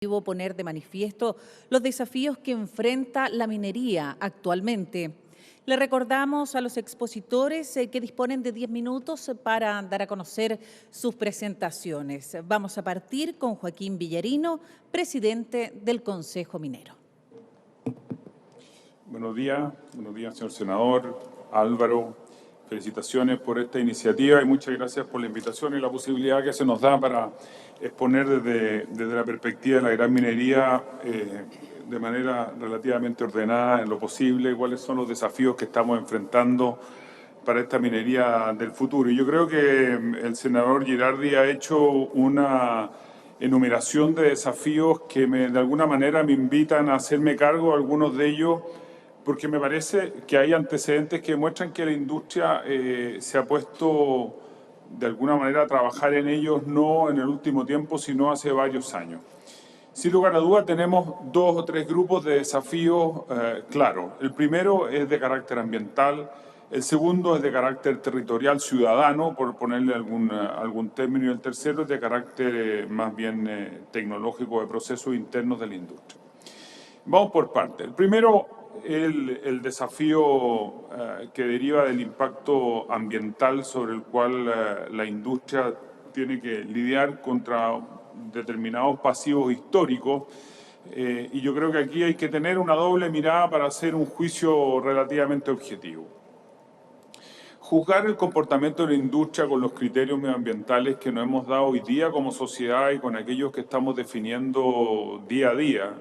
Poner de manifiesto los desafíos que enfrenta la minería actualmente. Le recordamos a los expositores que disponen de 10 minutos para dar a conocer sus presentaciones. Vamos a partir con Joaquín Villarino, presidente del Consejo Minero. Buenos días, señor senador Álvaro. Felicitaciones por esta iniciativa y muchas gracias por la invitación y la posibilidad que se nos da para exponer desde la perspectiva de la gran minería de manera relativamente ordenada en lo posible cuáles son los desafíos que estamos enfrentando para esta minería del futuro. Y yo creo que el senador Girardi ha hecho una enumeración de desafíos que de alguna manera me invitan a hacerme cargo, algunos de ellos, porque me parece que hay antecedentes que demuestran que la industria se ha puesto de alguna manera a trabajar en ellos no en el último tiempo, sino hace varios años. Sin lugar a dudas tenemos dos o tres grupos de desafíos claros. El primero es de carácter ambiental, el segundo es de carácter territorial ciudadano, por ponerle algún término, y el tercero es de carácter más bien tecnológico de procesos internos de la industria. Vamos por partes. El primero, el desafío que deriva del impacto ambiental sobre el cual la industria tiene que lidiar contra determinados pasivos históricos. Y yo creo que aquí hay que tener una doble mirada para hacer un juicio relativamente objetivo. Juzgar el comportamiento de la industria con los criterios medioambientales que nos hemos dado hoy día como sociedad y con aquellos que estamos definiendo día a día,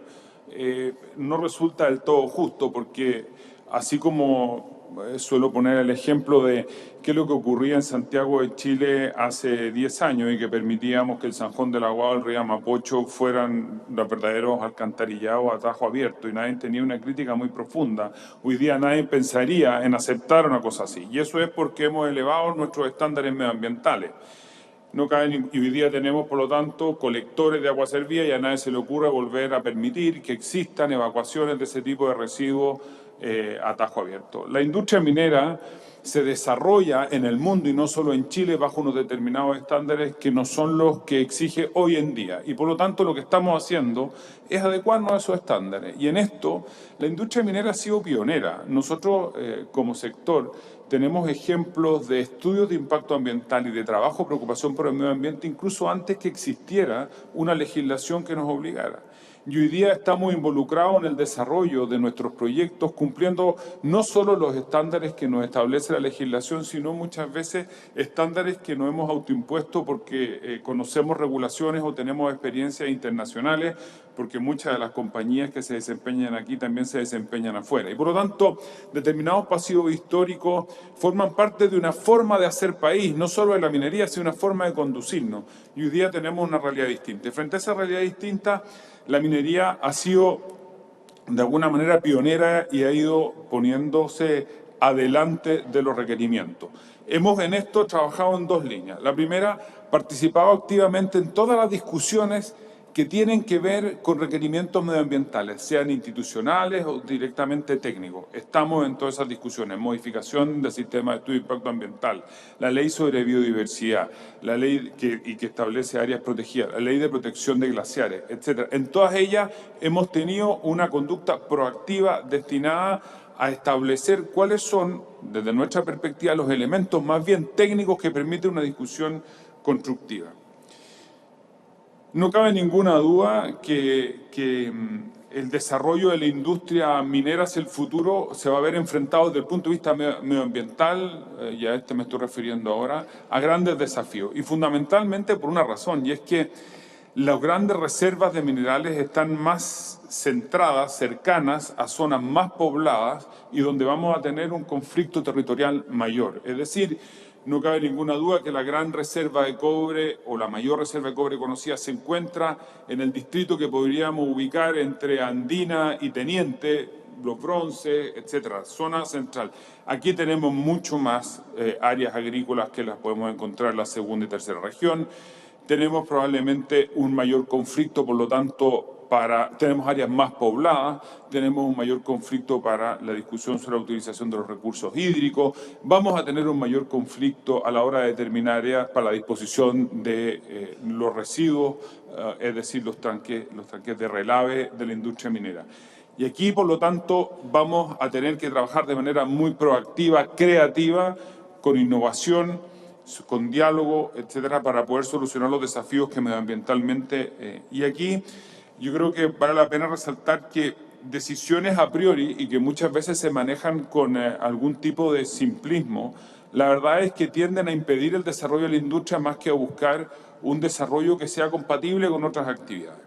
no resulta del todo justo, porque así como suelo poner el ejemplo de qué es lo que ocurría en Santiago de Chile hace 10 años y que permitíamos que el Zanjón del Aguado, el río Mapocho fueran los verdaderos alcantarillados a tajo abierto y nadie tenía una crítica muy profunda. Hoy día nadie pensaría en aceptar una cosa así, y eso es porque hemos elevado nuestros estándares medioambientales. No cabe, y hoy día tenemos, por lo tanto, colectores de agua servida y a nadie se le ocurre volver a permitir que existan evacuaciones de ese tipo de residuos a tajo abierto. La industria minera se desarrolla en el mundo y no solo en Chile bajo unos determinados estándares que no son los que exige hoy en día. Y por lo tanto lo que estamos haciendo es adecuarnos a esos estándares. Y en esto la industria minera ha sido pionera. Nosotros como sector tenemos ejemplos de estudios de impacto ambiental y de trabajo, preocupación por el medio ambiente, incluso antes que existiera una legislación que nos obligara. Y hoy día estamos involucrados en el desarrollo de nuestros proyectos, cumpliendo no solo los estándares que nos establece la legislación, sino muchas veces estándares que nos hemos autoimpuesto porque conocemos regulaciones o tenemos experiencias internacionales, porque muchas de las compañías que se desempeñan aquí también se desempeñan afuera. Y por lo tanto, determinados pasivos históricos forman parte de una forma de hacer país, no solo de la minería, sino una forma de conducirnos. Y hoy día tenemos una realidad distinta. Y frente a esa realidad distinta, la minería ha sido de alguna manera pionera y ha ido poniéndose adelante de los requerimientos. Hemos en esto trabajado en dos líneas. La primera, participado activamente en todas las discusiones que tienen que ver con requerimientos medioambientales, sean institucionales o directamente técnicos. Estamos en todas esas discusiones, modificación del sistema de estudio de impacto ambiental, la ley sobre biodiversidad, la ley que establece áreas protegidas, la ley de protección de glaciares, etc. En todas ellas hemos tenido una conducta proactiva destinada a establecer cuáles son, desde nuestra perspectiva, los elementos más bien técnicos que permiten una discusión constructiva. No cabe ninguna duda que el desarrollo de la industria minera hacia el futuro se va a ver enfrentado desde el punto de vista medioambiental, y a este me estoy refiriendo ahora, a grandes desafíos. Y fundamentalmente por una razón, y es que las grandes reservas de minerales están más centradas, cercanas a zonas más pobladas y donde vamos a tener un conflicto territorial mayor. Es decir, no cabe ninguna duda que la gran reserva de cobre o la mayor reserva de cobre conocida se encuentra en el distrito que podríamos ubicar entre Andina y Teniente, los bronces, etcétera, zona central. Aquí tenemos mucho más áreas agrícolas que las podemos encontrar en la segunda y tercera región. tenemos probablemente un mayor conflicto, por lo tanto, tenemos áreas más pobladas, tenemos un mayor conflicto para la discusión sobre la utilización de los recursos hídricos, vamos a tener un mayor conflicto a la hora de determinar áreas para la disposición de los residuos, es decir, los tanques de relave de la industria minera. Y aquí, por lo tanto, vamos a tener que trabajar de manera muy proactiva, creativa, con innovación, con diálogo, etcétera, para poder solucionar los desafíos que medioambientalmente... y aquí yo creo que vale la pena resaltar que decisiones a priori y que muchas veces se manejan con algún tipo de simplismo, la verdad es que tienden a impedir el desarrollo de la industria más que a buscar un desarrollo que sea compatible con otras actividades.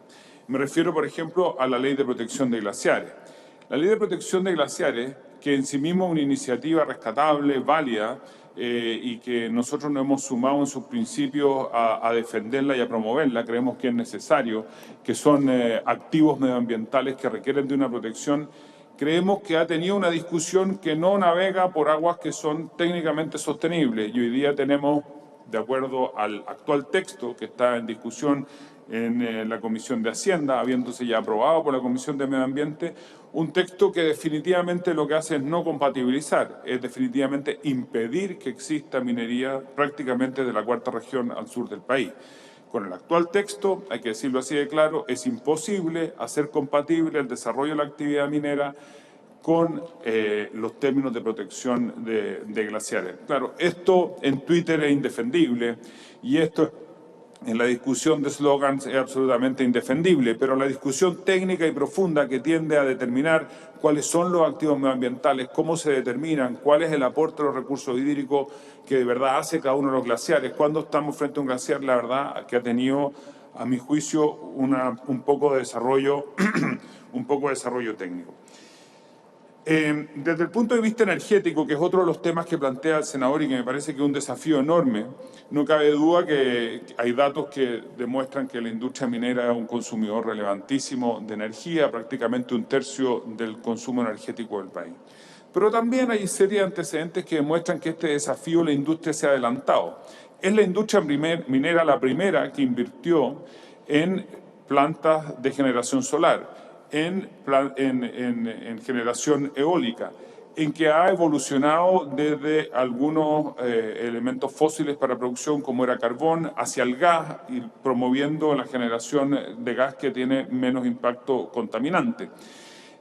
Me refiero, por ejemplo, a la Ley de Protección de Glaciares. La Ley de Protección de Glaciares, que en sí misma es una iniciativa rescatable, válida, y que nosotros nos hemos sumado en sus principios a defenderla y a promoverla, creemos que es necesario, que son activos medioambientales que requieren de una protección. Creemos que ha tenido una discusión que no navega por aguas que son técnicamente sostenibles y hoy día tenemos, de acuerdo al actual texto que está en discusión en la Comisión de Hacienda, habiéndose ya aprobado por la Comisión de Medio Ambiente, un texto que definitivamente lo que hace es no compatibilizar, es definitivamente impedir que exista minería prácticamente de la cuarta región al sur del país. Con el actual texto, hay que decirlo así de claro, es imposible hacer compatible el desarrollo de la actividad minera con los términos de protección de glaciares. Claro, esto en Twitter es indefendible y esto en la discusión de slogans es absolutamente indefendible, pero la discusión técnica y profunda que tiende a determinar cuáles son los activos medioambientales, cómo se determinan, cuál es el aporte de los recursos hídricos que de verdad hace cada uno de los glaciares, cuando estamos frente a un glaciar, la verdad que ha tenido, a mi juicio, un poco de desarrollo, un poco de desarrollo técnico. Desde el punto de vista energético, que es otro de los temas que plantea el senador y que me parece que es un desafío enorme, no cabe duda que hay datos que demuestran que la industria minera es un consumidor relevantísimo de energía, prácticamente un tercio del consumo energético del país. Pero también hay serie de antecedentes que demuestran que este desafío la industria se ha adelantado. Es la industria minera la primera que invirtió en plantas de generación solar, en generación eólica, en que ha evolucionado desde algunos elementos fósiles para producción como era carbón hacia el gas y promoviendo la generación de gas que tiene menos impacto contaminante,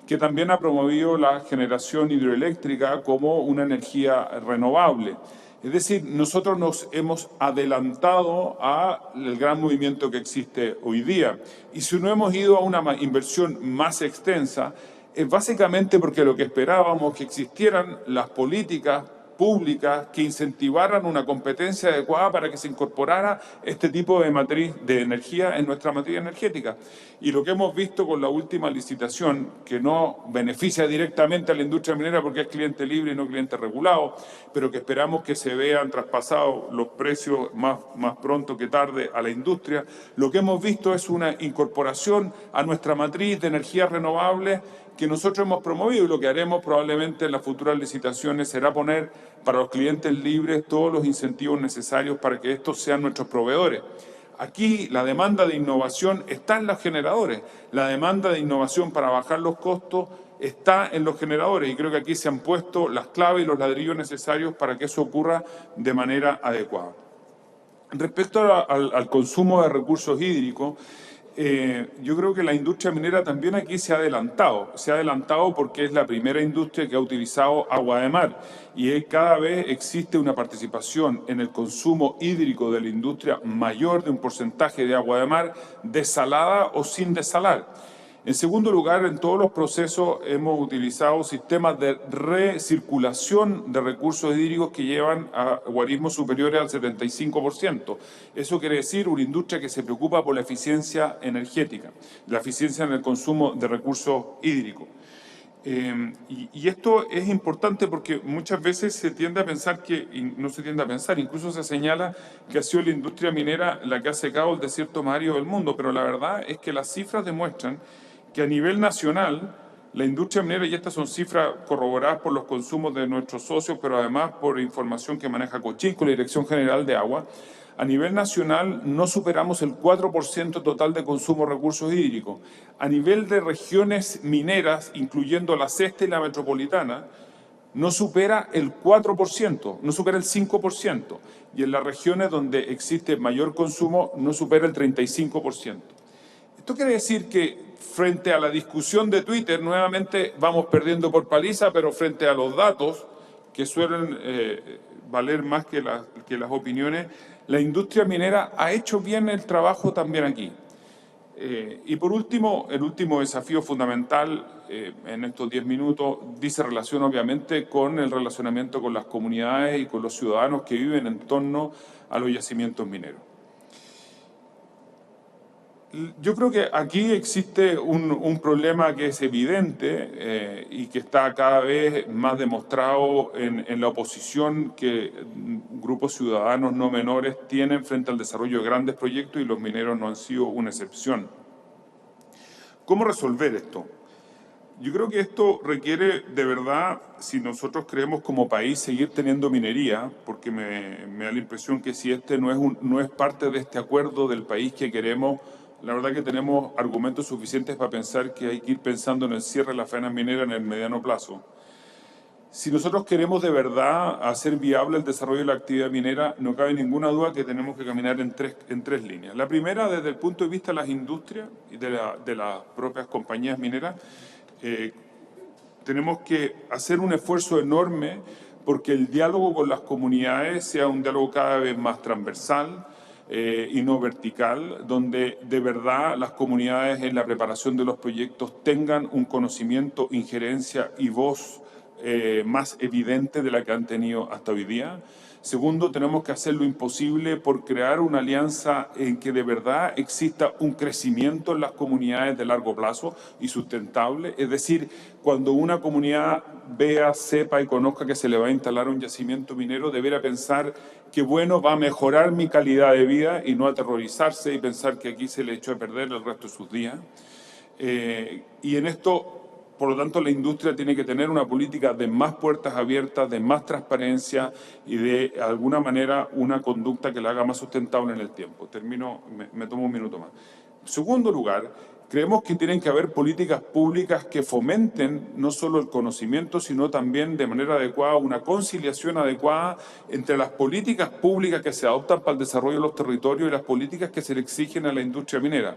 que también ha promovido la generación hidroeléctrica como una energía renovable. Es decir, nosotros nos hemos adelantado al gran movimiento que existe hoy día. Y si no hemos ido a una inversión más extensa, es básicamente porque lo que esperábamos que existieran las políticas públicas que incentivaran una competencia adecuada para que se incorporara este tipo de matriz de energía en nuestra matriz energética. Y lo que hemos visto con la última licitación, que no beneficia directamente a la industria minera porque es cliente libre y no cliente regulado, pero que esperamos que se vean traspasados los precios más pronto que tarde a la industria, lo que hemos visto es una incorporación a nuestra matriz de energías renovables que nosotros hemos promovido, y lo que haremos probablemente en las futuras licitaciones será poner para los clientes libres todos los incentivos necesarios para que estos sean nuestros proveedores. Aquí la demanda de innovación está en los generadores, la demanda de innovación para bajar los costos está en los generadores y creo que aquí se han puesto las claves y los ladrillos necesarios para que eso ocurra de manera adecuada. Respecto al consumo de recursos hídricos, yo creo que la industria minera también aquí se ha adelantado porque es la primera industria que ha utilizado agua de mar y cada vez existe una participación en el consumo hídrico de la industria mayor de un porcentaje de agua de mar desalada o sin desalar. En segundo lugar, en todos los procesos hemos utilizado sistemas de recirculación de recursos hídricos que llevan a guarismos superiores al 75%. Eso quiere decir una industria que se preocupa por la eficiencia energética, la eficiencia en el consumo de recursos hídricos. Y esto es importante porque muchas veces se tiende a pensar y no se tiende a pensar, incluso se señala que ha sido la industria minera la que ha secado el desierto más árido del mundo, pero la verdad es que las cifras demuestran que a nivel nacional la industria minera, y estas son cifras corroboradas por los consumos de nuestros socios, pero además por información que maneja Cochín con la Dirección General de Agua, A nivel nacional no superamos el 4% total de consumo de recursos hídricos. A nivel de regiones mineras, incluyendo la sexta y la metropolitana, no supera el 4%, no supera el 5%. Y en las regiones donde existe mayor consumo no supera el 35%. Esto quiere decir que frente a la discusión de Twitter nuevamente vamos perdiendo por paliza, pero frente a los datos que suelen valer más que las opiniones, la industria minera ha hecho bien el trabajo también aquí. Y por último, el último desafío fundamental en estos 10 minutos dice relación obviamente con el relacionamiento con las comunidades y con los ciudadanos que viven en torno a los yacimientos mineros. Yo creo que aquí existe un problema que es evidente y que está cada vez más demostrado en la oposición que grupos ciudadanos no menores tienen frente al desarrollo de grandes proyectos, y los mineros no han sido una excepción. ¿Cómo resolver esto? Yo creo que esto requiere de verdad, si nosotros queremos como país seguir teniendo minería, porque me da la impresión que si este no es parte de este acuerdo del país que queremos, la verdad que tenemos argumentos suficientes para pensar que hay que ir pensando en el cierre de las faenas mineras en el mediano plazo. Si nosotros queremos de verdad hacer viable el desarrollo de la actividad minera, no cabe ninguna duda que tenemos que caminar en tres líneas. La primera, desde el punto de vista de las industrias y de las propias compañías mineras, tenemos que hacer un esfuerzo enorme porque el diálogo con las comunidades sea un diálogo cada vez más transversal y no vertical, donde de verdad las comunidades en la preparación de los proyectos tengan un conocimiento, injerencia y voz más evidente de la que han tenido hasta hoy día. Segundo, tenemos que hacer lo imposible por crear una alianza en que de verdad exista un crecimiento en las comunidades de largo plazo y sustentable. Es decir, cuando una comunidad vea, sepa y conozca que se le va a instalar un yacimiento minero, deberá pensar que bueno, va a mejorar mi calidad de vida y no aterrorizarse y pensar que aquí se le echó a perder el resto de sus días. Y en esto, por lo tanto, la industria tiene que tener una política de más puertas abiertas, de más transparencia y de alguna manera una conducta que la haga más sustentable en el tiempo. Termino, me tomo un minuto más. En segundo lugar, creemos que tienen que haber políticas públicas que fomenten no solo el conocimiento, sino también de manera adecuada una conciliación adecuada entre las políticas públicas que se adoptan para el desarrollo de los territorios y las políticas que se le exigen a la industria minera.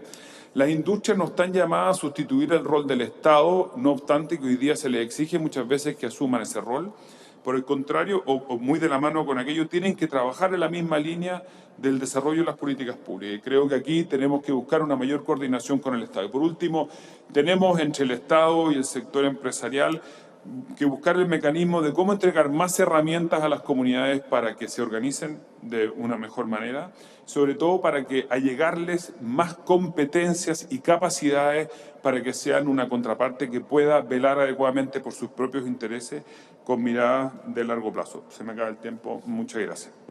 Las industrias no están llamadas a sustituir el rol del Estado, no obstante que hoy día se les exige muchas veces que asuman ese rol. Por el contrario, o muy de la mano con aquello, tienen que trabajar en la misma línea del desarrollo de las políticas públicas. Y creo que aquí tenemos que buscar una mayor coordinación con el Estado. Y por último, tenemos entre el Estado y el sector empresarial que buscar el mecanismo de cómo entregar más herramientas a las comunidades para que se organicen de una mejor manera, sobre todo para que allegarles más competencias y capacidades para que sean una contraparte que pueda velar adecuadamente por sus propios intereses con mirada de largo plazo. Se me acaba el tiempo. Muchas gracias.